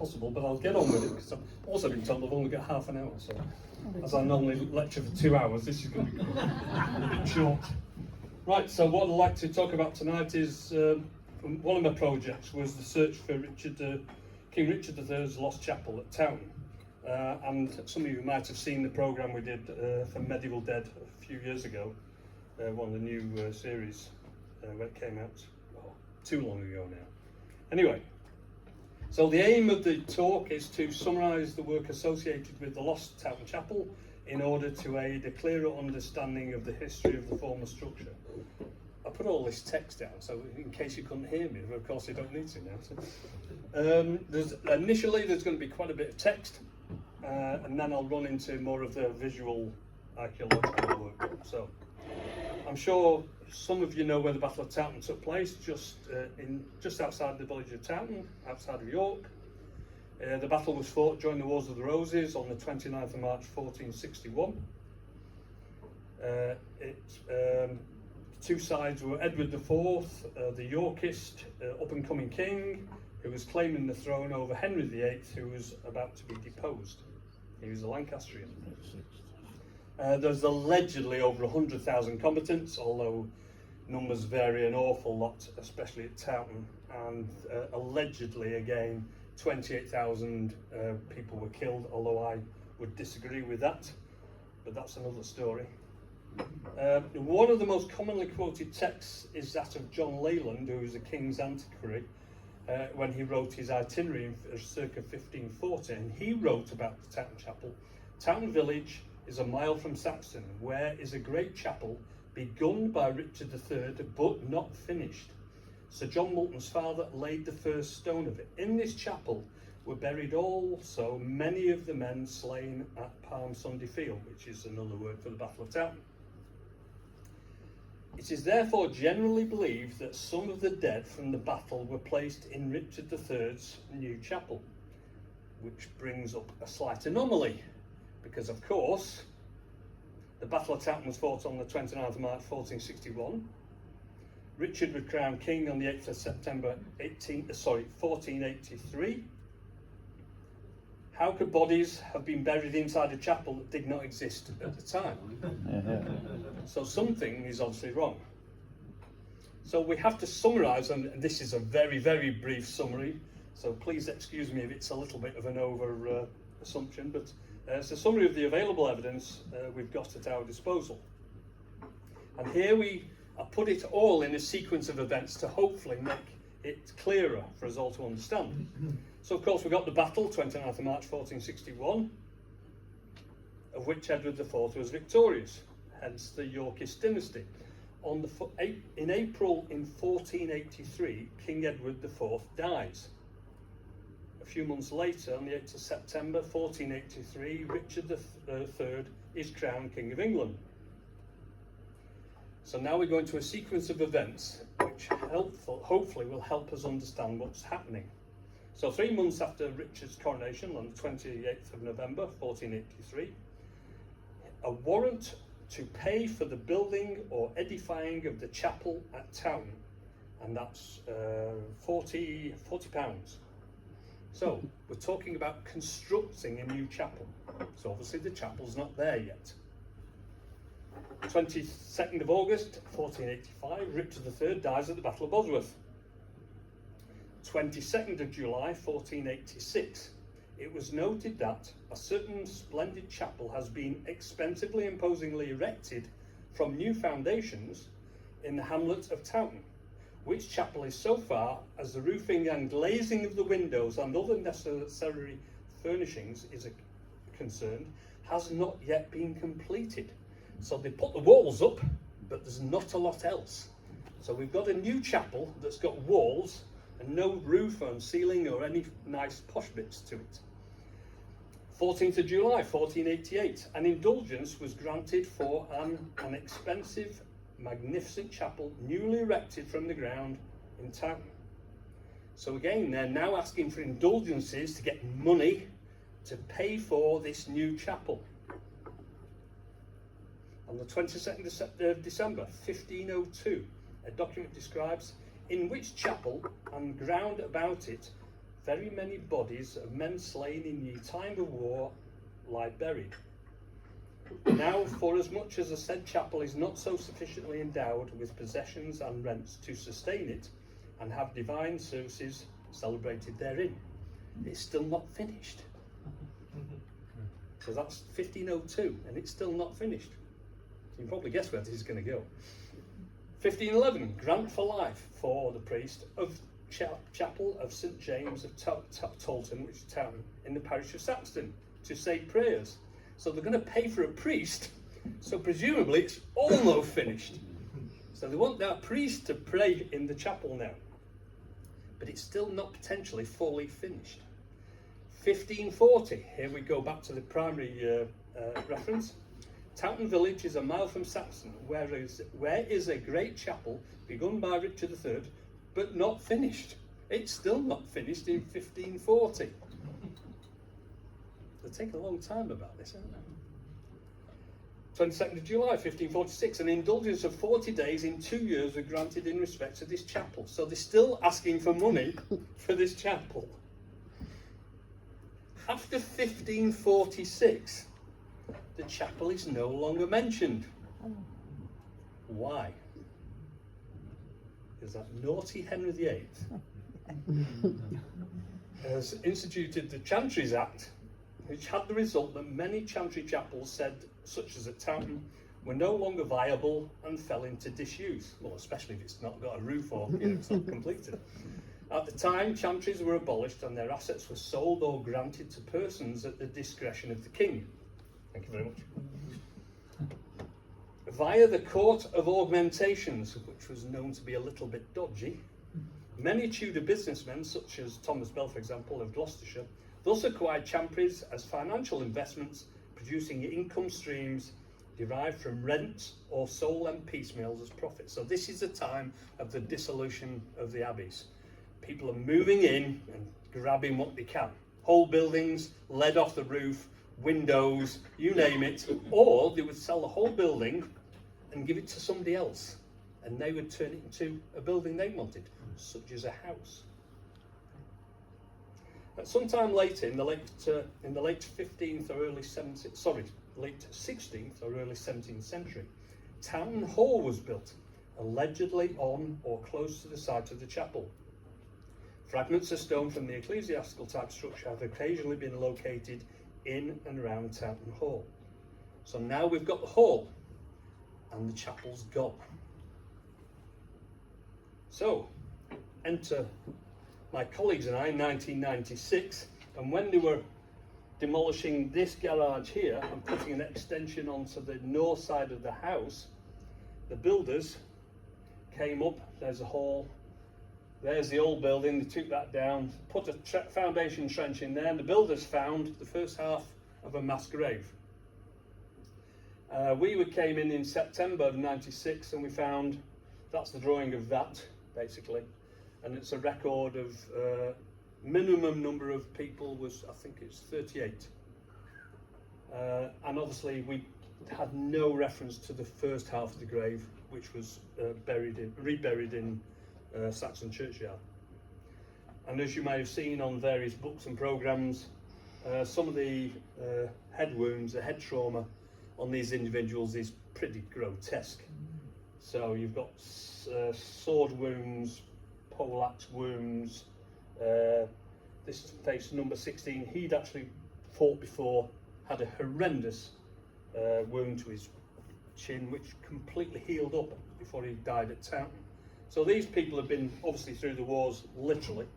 possible, but I'll get on with it because I've also been told I've only got half an hour. So, as I normally lecture for 2 hours, this is going to be a bit short. Right, so what I'd like to talk about tonight is one of my projects was the search for King Richard III's Lost Chapel at Towton. And some of you might have seen the programme we did for Medieval Dead a few years ago, one of the new series when it came out too long ago now. Anyway, so the aim of the talk is to summarise the work associated with the Lost Towton Chapel in order to aid a clearer understanding of the history of the former structure. I put all this text down, so in case you couldn't hear me, but of course you don't need to now. So, initially there's going to be quite a bit of text, and then I'll run into more of the visual archaeological work. So, I'm sure some of you know where the Battle of Towton took place, just outside the village of Towton, outside of York. The battle was fought during the Wars of the Roses on the 29th of March 1461. Two sides were Edward IV, the Yorkist up-and-coming king, who was claiming the throne over Henry VIII, who was about to be deposed. He was a Lancastrian. There's allegedly over 100,000 combatants, although numbers vary an awful lot, especially at Towton, and allegedly again 28,000 people were killed, although I would disagree with that, but that's another story. One of the most commonly quoted texts is that of John Leyland, who was a king's antiquary, when he wrote his itinerary in circa 1540, and he wrote about the Towton Chapel. Towton village is a mile from Saxton, where is a great chapel begun by Richard III, but not finished. Sir John Moulton's father laid the first stone of it. In this chapel were buried also many of the men slain at Palm Sunday Field, which is another word for the Battle of Towton. It is therefore generally believed that some of the dead from the battle were placed in Richard III's new chapel, which brings up a slight anomaly, because of course the Battle of Towton was fought on the 29th of March 1461. Richard was crowned king on the 8th of September 1483. How could bodies have been buried inside a chapel that did not exist at the time? So something is obviously wrong. So we have to summarise, and this is a very, very brief summary, so please excuse me if it's a little bit of an over assumption, but it's a summary of the available evidence we've got at our disposal. And here I put it all in a sequence of events to hopefully make it clearer for us all to understand. So of course we got the battle, 29th of March 1461, of which Edward IV was victorious, hence the Yorkist dynasty. In April in 1483, King Edward IV dies. A few months later, on the 8th of September 1483, Richard III is crowned King of England. So now we go into a sequence of events which hopefully will help us understand what's happening. So 3 months after Richard's coronation, on the 28th of November 1483, a warrant to pay for the building or edifying of the chapel at Towton, and that's £40. So we're talking about constructing a new chapel. So obviously the chapel's not there yet. 22nd of August 1485, Richard III dies at the Battle of Bosworth. 22nd of July 1486, it was noted that a certain splendid chapel has been expensively and imposingly erected from new foundations in the hamlet of Towton, which chapel is so far as the roofing and glazing of the windows and other necessary furnishings is concerned, has not yet been completed. So they put the walls up, but there's not a lot else. So we've got a new chapel that's got walls and no roof or ceiling or any nice posh bits to it. 14th of July 1488, an indulgence was granted for an expensive, magnificent chapel newly erected from the ground in Towton. So again, they're now asking for indulgences to get money to pay for this new chapel. On the 22nd of December 1502, a document describes in which chapel and ground about it very many bodies of men slain in ye time of war lie buried. Now, forasmuch as the said chapel is not so sufficiently endowed with possessions and rents to sustain it, and have divine services celebrated therein, it's still not finished. So that's 1502, and it's still not finished. You can probably guess where this is going to go. 1511, grant for life for the priest of Chapel of St James of Towton, which is Towton, in the parish of Saxton, to say prayers. So they're going to pay for a priest, so presumably it's almost finished. So they want that priest to pray in the chapel now. But it's still not potentially fully finished. 1540, here we go back to the primary reference. Towton village is a mile from Saxton, where is a great chapel begun by Richard III, but not finished. It's still not finished in 1540. They're taking a long time about this, aren't they? 22nd of July 1546, an indulgence of 40 days in 2 years were granted in respect to this chapel. So they're still asking for money for this chapel. After 1546, the chapel is no longer mentioned. Why? Because that naughty Henry VIII has instituted the Chantries Act, which had the result that many chantry chapels, such as at Towton, were no longer viable and fell into disuse. Well, especially if it's not got a roof or it's not completed. At the time, chantries were abolished and their assets were sold or granted to persons at the discretion of the king. Thank you very much. Via the Court of Augmentations, which was known to be a little bit dodgy, many Tudor businessmen, such as Thomas Bell, for example, of Gloucestershire, thus acquired chantries as financial investments, producing income streams derived from rent or sold them piecemeal as profit. So this is the time of the dissolution of the abbeys. People are moving in and grabbing what they can. Whole buildings, lead off the roof, windows, you name it. Or they would sell the whole building and give it to somebody else. And they would turn it into a building they wanted, such as a house. At some time later, in the late 15th or early 17th, late 16th or early 17th century, Towton Hall was built, allegedly on or close to the site of the chapel. Fragments of stone from the ecclesiastical type structure have occasionally been located in and around Towton Hall. So now we've got the hall, and the chapel's gone. So, enter my colleagues and I in 1996, and when they were demolishing this garage here and putting an extension onto the north side of the house, the builders came up. There's a hall, there's the old building. They took that down, put a foundation trench in there, and the builders found the first half of a mass grave. We came in September of 96, and we found that's the drawing of that, basically. And it's a record of minimum number of people was, I think it's 38. And obviously we had no reference to the first half of the grave, which was reburied in Saxon churchyard. And as you may have seen on various books and programmes, some of the head wounds, the head trauma on these individuals is pretty grotesque. So you've got sword wounds, poleaxe wounds. This face number 16, he'd actually fought before, had a horrendous wound to his chin, which completely healed up before he died at Towton. So these people have been obviously through the wars, literally.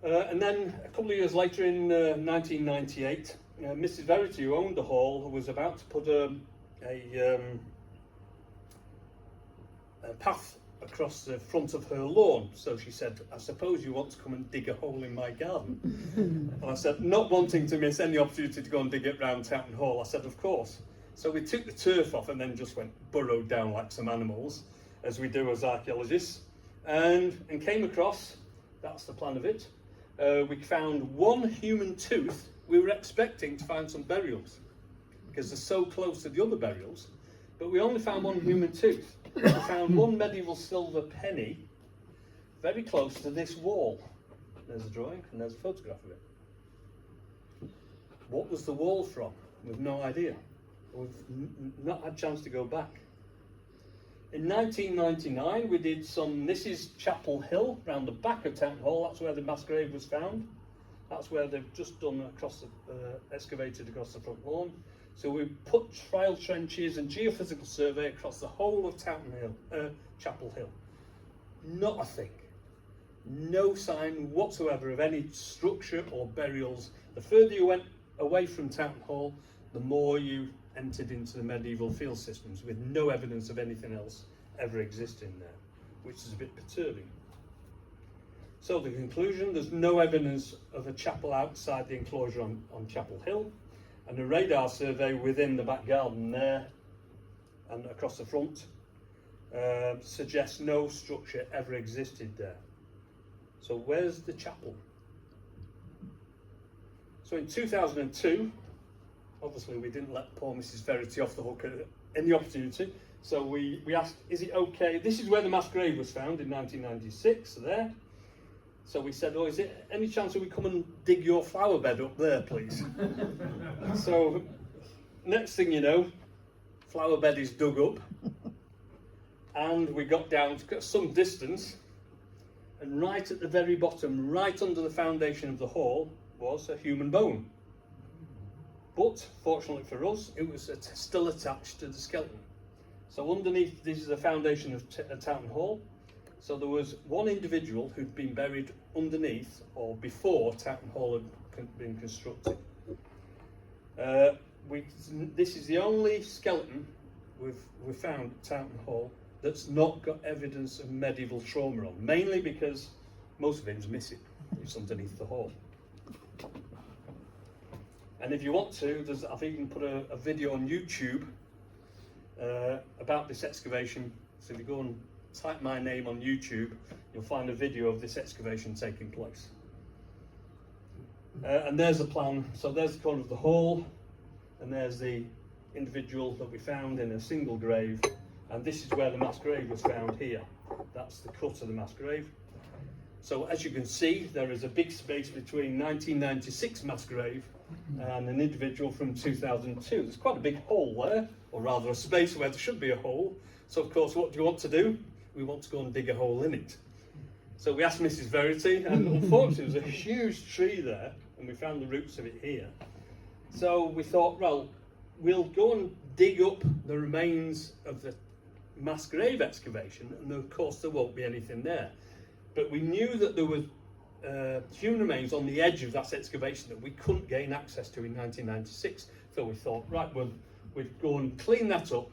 And then a couple of years later, in 1998, Mrs. Verity, who owned the hall, was about to put a path across the front of her lawn. So she said, I suppose you want to come and dig a hole in my garden? And I said, not wanting to miss any opportunity to go and dig it round Towton Hall, I said, of course. So we took the turf off and then just burrowed down like some animals, as we do as archaeologists, and came across, that's the plan of it, we found one human tooth. We were expecting to find some burials, because they're so close to the other burials, but we only found one human tooth. We found one medieval silver penny very close to this wall. There's a drawing, and there's a photograph of it. What was the wall from? We've no idea. We've not had a chance to go back. In 1999, we did this is Chapel Hill, round the back of Towton Hall. That's where the mass grave was found. That's where they've just done excavated across the front lawn. So we put trial trenches and geophysical survey across the whole of Chapel Hill. Not a thing. No sign whatsoever of any structure or burials. The further you went away from Towton Hall, the more you entered into the medieval field systems, with no evidence of anything else ever existing there, which is a bit perturbing. So the conclusion, there's no evidence of a chapel outside the enclosure on Chapel Hill, and a radar survey within the back garden there and across the front suggests no structure ever existed there. So where's the chapel? So in 2002, obviously we didn't let poor Mrs. Verity off the hook at any opportunity, so we asked, is it okay? This is where the mass grave was found in 1996, there. So we said, oh, is it any chance that we come and dig your flower bed up there, please? So next thing you know, flower bed is dug up, and we got down to some distance, and right at the very bottom, right under the foundation of the hall, was a human bone. But fortunately for us, it was still attached to the skeleton. So underneath, this is the foundation of Towton Hall. So there was one individual who'd been buried underneath or before Towton Hall had been constructed. This is the only skeleton we've found at Towton Hall that's not got evidence of medieval trauma on, mainly because most of it is missing. It's underneath the hall. And if you want to, I've even put a video on YouTube about this excavation. So if you go and type my name on YouTube, you'll find a video of this excavation taking place. And there's the plan. So there's the corner of the hall, and there's the individual that we found in a single grave. And this is where the mass grave was found here. That's the cut of the mass grave. So as you can see, there is a big space between 1996 mass grave and an individual from 2002. There's quite a big hole there, or rather a space where there should be a hole. So of course, what do you want to do? We want to go and dig a hole in it. So we asked Mrs. Verity, and unfortunately there was a huge tree there, and we found the roots of it here. So we thought, well, we'll go and dig up the remains of the mass grave excavation, and of course there won't be anything there. But we knew that there were human remains on the edge of that excavation that we couldn't gain access to in 1996. So we thought, right, we'd go and clean that up,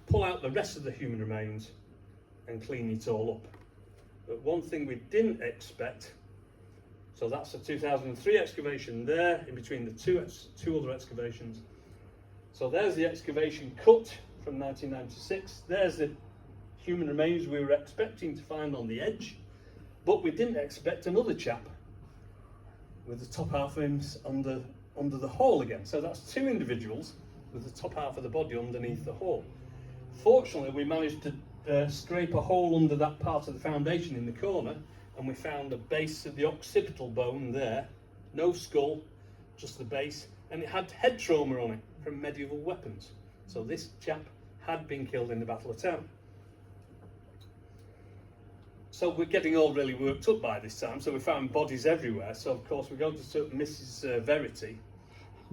pull out the rest of the human remains and clean it all up. But one thing we didn't expect, so that's a 2003 excavation there, in between the two other excavations. So there's the excavation cut from 1996. There's the human remains we were expecting to find on the edge. But we didn't expect another chap with the top half of him under the hall again. So that's two individuals with the top half of the body underneath the hall. Fortunately, we managed to scrape a hole under that part of the foundation in the corner, and we found the base of the occipital bone there. No skull, just the base, and it had head trauma on it from medieval weapons. So this chap had been killed in the Battle of Towton. So we're getting all really worked up by this time, so we found bodies everywhere. So of course we go to Mrs. Verity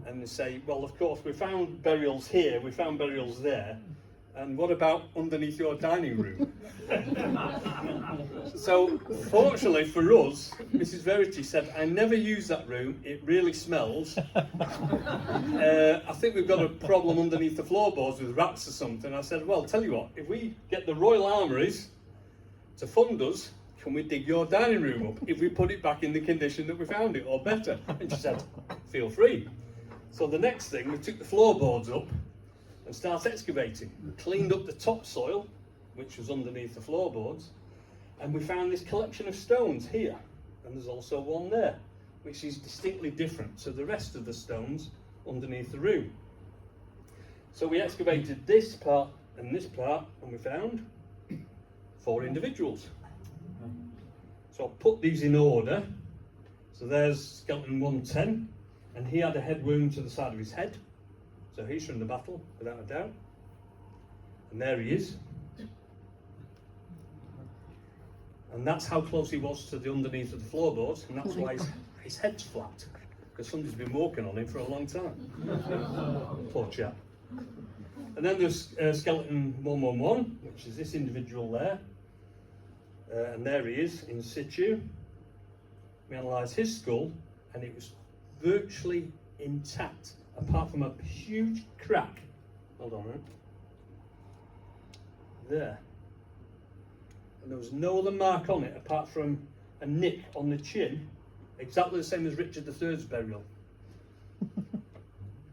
and they say, well, of course we found burials here, we found burials there, and what about underneath your dining room? So fortunately for us, Mrs. Verity said, I never use that room, it really smells. I think we've got a problem underneath the floorboards with rats or something. I said, well, tell you what, if we get the Royal Armouries to fund us, can we dig your dining room up if we put it back in the condition that we found it, or better? And she said, feel free. So the next thing, we took the floorboards up and started excavating. We cleaned up the topsoil, which was underneath the floorboards, and we found this collection of stones here, and there's also one there, which is distinctly different to the rest of the stones underneath the room. So we excavated this part and this part, and we found 4 individuals. So I'll put these in order. So there's skeleton 110, and he had a head wound to the side of his head. So he's from the battle, without a doubt. And there he is. And that's how close he was to the underneath of the floorboards, and that's why his head's flat, because somebody's been walking on him for a long time. Poor chap. And then there's skeleton 111, which is this individual there. And there he is, in situ. We analysed his skull, and it was virtually intact, apart from a huge crack. Hold on a minute. There. And there was no other mark on it apart from a nick on the chin, exactly the same as Richard III's burial.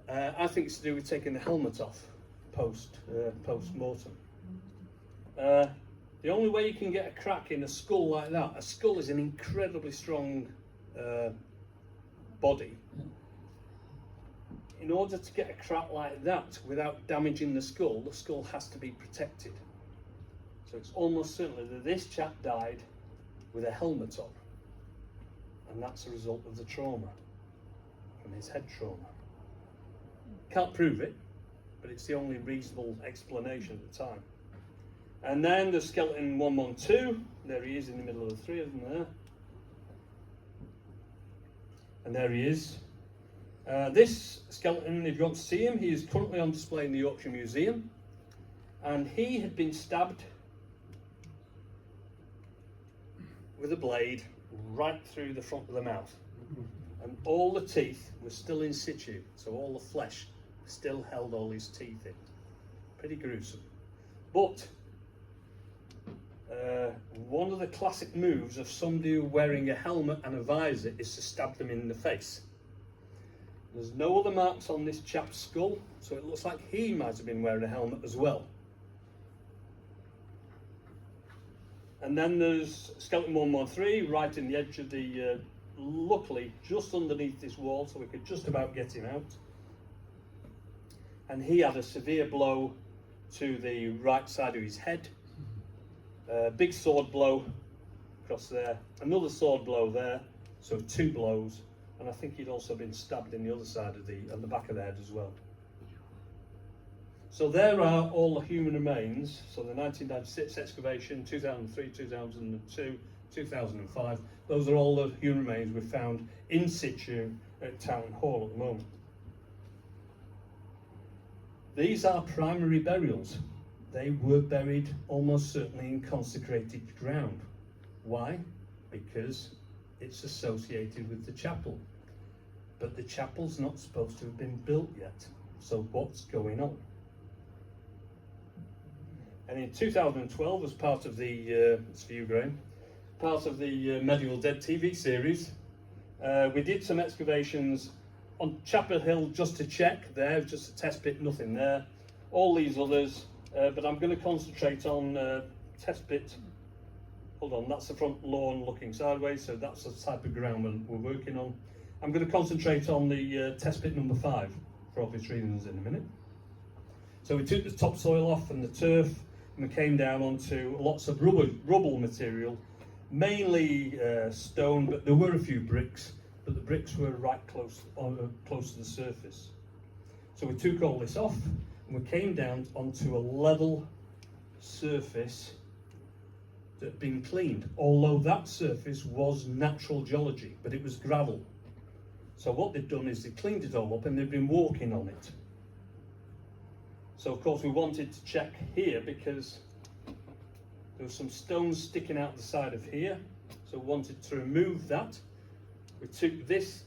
I think it's to do with taking the helmet off post-mortem. The only way you can get a crack in a skull like that, a skull is an incredibly strong body. In order to get a crack like that without damaging the skull has to be protected. So it's almost certainly that this chap died with a helmet on, and that's a result of the trauma, from his head trauma. Can't prove it, but it's the only reasonable explanation at the time. And then the skeleton 112, there he is in the middle of the three of them there. And there he is. This skeleton, if you want to see him, he is currently on display in the Yorkshire Museum. And he had been stabbed with a blade right through the front of the mouth. And all the teeth were still in situ, so all the flesh still held all his teeth in. Pretty gruesome. But one of the classic moves of somebody wearing a helmet and a visor is to stab them in the face. There's no other marks on this chap's skull, so it looks like he might have been wearing a helmet as well. And then there's skeleton 113 right in the edge of the, luckily just underneath this wall, so we could just about get him out. And he had a severe blow to the right side of his head. Big sword blow across there, another sword blow there, so 2 blows, and I think he'd also been stabbed in the other side of on the back of the head as well. So there are all the human remains, so the 1996 excavation, 2003, 2002, 2005, those are all the human remains we found in situ at Towton Hall at the moment. These are primary burials. They were buried almost certainly in consecrated ground. Why? Because it's associated with the chapel. But the chapel's not supposed to have been built yet. So what's going on? And in 2012, as part of the, it's for you, Graham, part of the Medieval Dead TV series, we did some excavations on Chapel Hill just to check there, just a test pit, nothing there. All these others, but I'm going to concentrate on test pit. Hold on, that's the front lawn looking sideways, so that's the type of ground we're working on. I'm going to concentrate on the test pit number 5 for obvious reasons in a minute. So we took the topsoil off and the turf, and we came down onto lots of rubble material, mainly stone, but there were a few bricks, but the bricks were right close to the surface. So we took all this off, and we came down onto a level surface that had been cleaned, although that surface was natural geology, but it was gravel. So what they'd done is they cleaned it all up and they'd been walking on it. So of course we wanted to check here because there were some stones sticking out the side of here, so we wanted to remove that. We took this,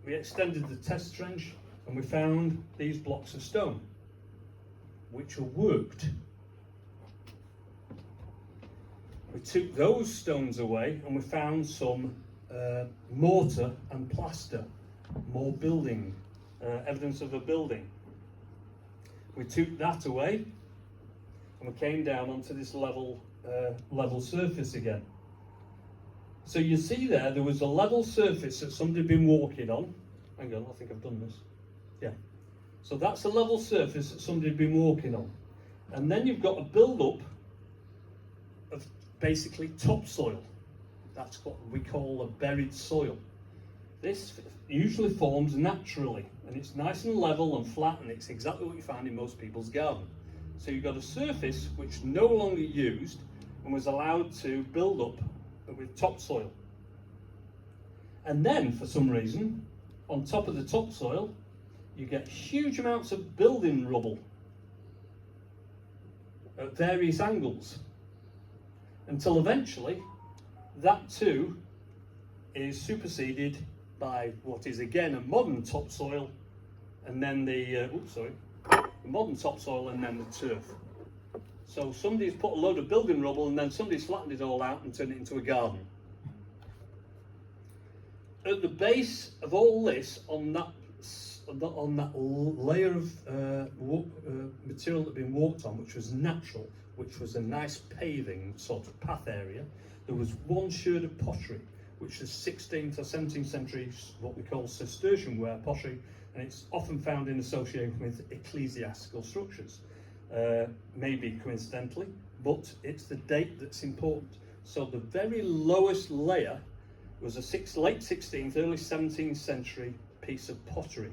we extended the test trench, and we found these blocks of stone, which were worked. We took those stones away and we found some mortar and plaster, more building, evidence of a building. We took that away and we came down onto this level surface again. So you see there was a level surface that somebody had been walking on. Hang on, I think I've done this. Yeah. So that's a level surface that somebody had been walking on. And then you've got a build-up of basically topsoil. That's what we call a buried soil. This usually forms naturally, and it's nice and level and flat, and it's exactly what you find in most people's garden. So you've got a surface which no longer used and was allowed to build up with topsoil. And then, for some reason, on top of the topsoil, you get huge amounts of building rubble at various angles, until eventually that too is superseded by what is again a modern topsoil, and then the modern topsoil and then the turf. So somebody's put a load of building rubble and then somebody's flattened it all out and turned it into a garden. At the base of all this, on that layer of material that had been walked on, which was natural, which was a nice paving sort of path area, there was one sherd of pottery, which is 16th or 17th century, what we call Cistercian ware pottery, and it's often found in association with ecclesiastical structures. Maybe coincidentally, but it's the date that's important. So the very lowest layer was a late 16th, early 17th century piece of pottery.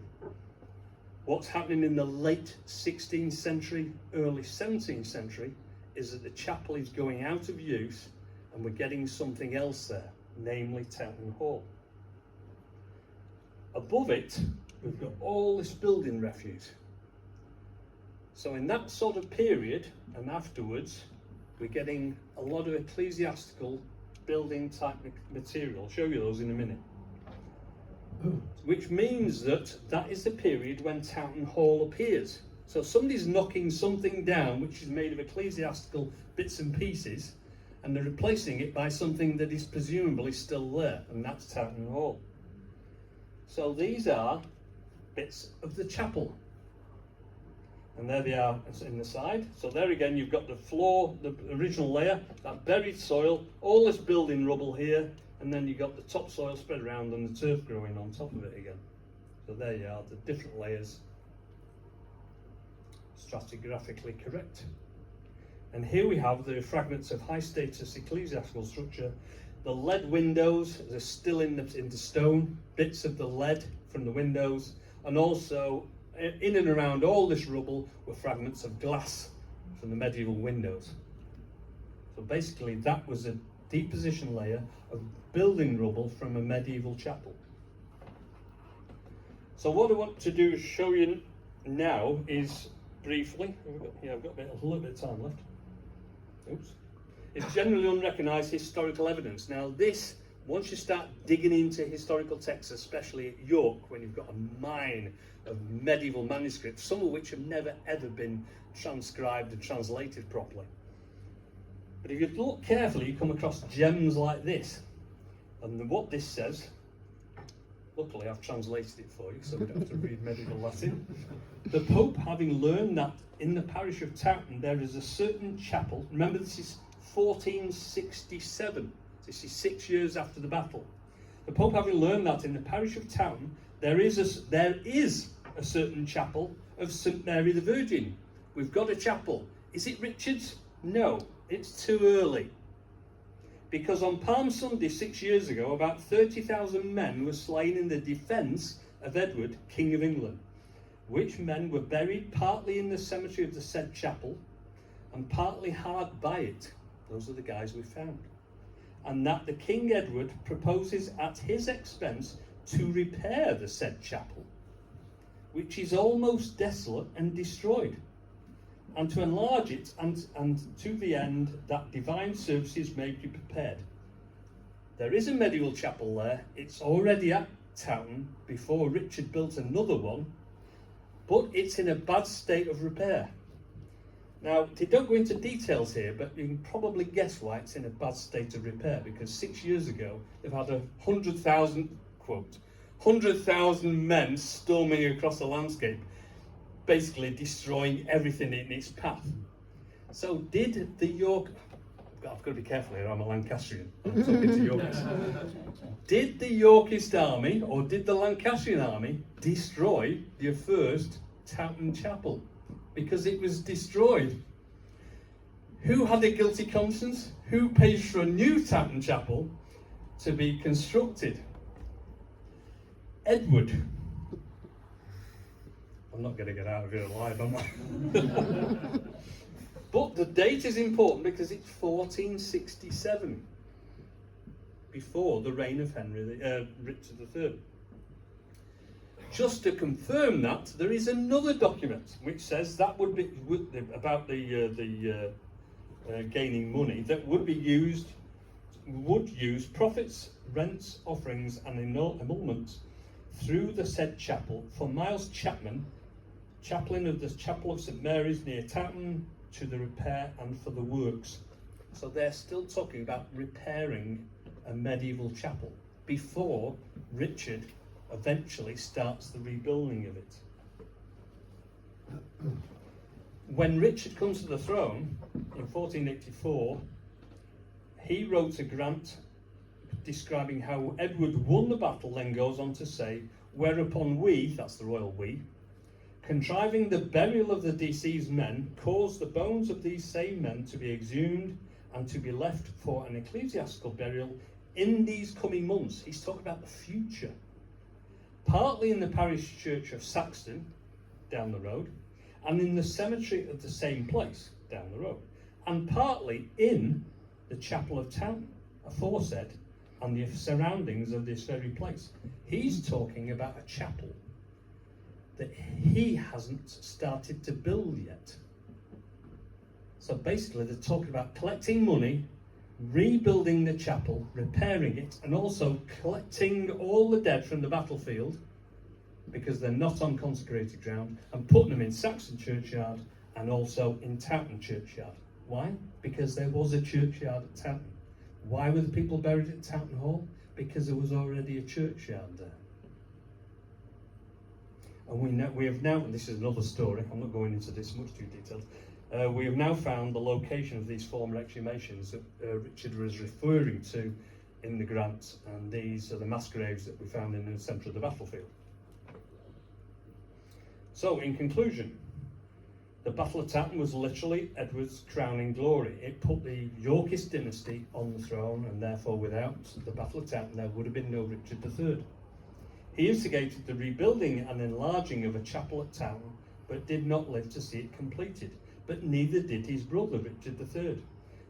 What's happening in the late 16th century, early 17th century is that the chapel is going out of use and we're getting something else there, namely Towton Hall. Above it, we've got all this building refuse. So in that sort of period and afterwards, we're getting a lot of ecclesiastical building type material. I'll show you those in a minute. Which means that is the period when Towton Hall appears. So somebody's knocking something down which is made of ecclesiastical bits and pieces, and they're replacing it by something that is presumably still there, and that's Towton Hall. So these are bits of the chapel. And there they are in the side. So there again, you've got the floor, the original layer, that buried soil, all this building rubble here, and then you've got the topsoil spread around and the turf growing on top of it again. So there you are, the different layers, stratigraphically correct. And here we have the fragments of high status ecclesiastical structure. The lead windows are still in the stone, bits of the lead from the windows, and also in and around all this rubble were fragments of glass from the medieval windows. So basically that was a deposition layer of building rubble from a medieval chapel. So what I want to do is show you now is briefly, I've got a little bit of time left. Oops. It's generally unrecognised historical evidence. Now this, once you start digging into historical texts, especially at York, when you've got a mine of medieval manuscripts, some of which have never ever been transcribed and translated properly. But if you look carefully, you come across gems like this. And what this says, luckily I've translated it for you so we don't have to read medieval Latin. The Pope, having learned that in the parish of Towton there is a certain chapel, remember this is 1467, this is 6 years after the battle. The Pope, having learned that in the parish of Towton there is a certain chapel of St Mary the Virgin. We've got a chapel. Is it Richard's? No, it's too early. Because on Palm Sunday 6 years ago, about 30,000 men were slain in the defence of Edward, King of England, which men were buried partly in the cemetery of the said chapel and partly hard by it. Those are the guys we found. And that the King Edward proposes at his expense to repair the said chapel, which is almost desolate and destroyed, and to enlarge it and to the end that divine services may be prepared. There is a medieval chapel there. It's already at Towton before Richard built another one, but it's in a bad state of repair. Now, they don't go into details here, but you can probably guess why it's in a bad state of repair, because 6 years ago, they've had 100,000, quote, 100,000 men storming across the landscape, basically destroying everything in its path. So did the York... I've got to be careful here, I'm a Lancastrian. I'm talking to Yorkists. Did the Yorkist army, or did the Lancastrian army, destroy the first Towton Chapel? Because it was destroyed. Who had a guilty conscience? Who pays for a new Towton Chapel to be constructed? Edward. I'm not going to get out of here alive, am I? But the date is important because it's 1467, before the reign of Richard III. Just to confirm that, there is another document which says that would be about the gaining money that would use profits, rents, offerings, and emoluments through the said chapel for Miles Chapman, chaplain of the Chapel of St Mary's near Towton, to the repair and for the works. So they're still talking about repairing a medieval chapel before Richard eventually starts the rebuilding of it. When Richard comes to the throne in 1484, he wrote a grant describing how Edward won the battle, then goes on to say, whereupon we, that's the royal we, contriving the burial of the deceased men, caused the bones of these same men to be exhumed and to be left for an ecclesiastical burial in these coming months. He's talking about the future. Partly in the parish church of Saxton, down the road, and in the cemetery of the same place, down the road, and partly in the chapel of Towton, aforesaid, and the surroundings of this very place. He's talking about a chapel that he hasn't started to build yet. So basically they're talking about collecting money, rebuilding the chapel, repairing it, and also collecting all the dead from the battlefield, because they're not on consecrated ground, and putting them in Saxton churchyard and also in Towton churchyard. Why? Because there was a churchyard at Towton. Why were the people buried at Towton Hall? Because there was already a churchyard there. And we have now, and this is another story, I'm not going into this much too detailed, we have now found the location of these former exhumations that Richard was referring to in the grant, and these are the mass graves that we found in the centre of the battlefield. So, in conclusion, the Battle of Towton was literally Edward's crowning glory. It put the Yorkist dynasty on the throne, and therefore without the Battle of Towton there would have been no Richard III. He instigated the rebuilding and enlarging of a chapel at Towton, but did not live to see it completed. But neither did his brother Richard III.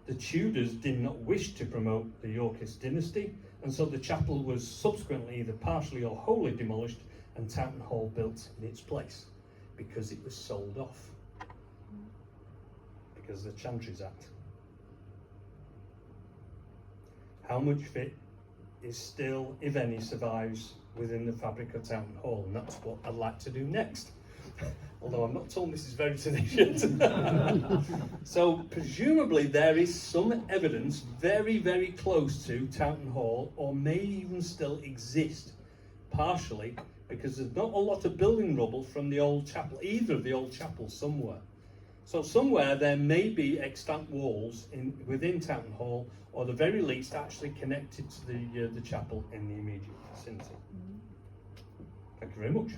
The Tudors did not wish to promote the Yorkist dynasty, and so the chapel was subsequently either partially or wholly demolished and Towton Hall built in its place, because it was sold off, because of the Chantries Act. How much of it is still, if any, survives within the fabric of Towton Hall? And that's what I'd like to do next. Although I'm not told this is very tradition. So presumably there is some evidence very, very close to Towton Hall, or may even still exist, partially because there's not a lot of building rubble from the old chapel, either of the old chapels somewhere. So somewhere there may be extant walls within Towton Hall, or the very least actually connected to the chapel in the immediate vicinity. Thank you very much.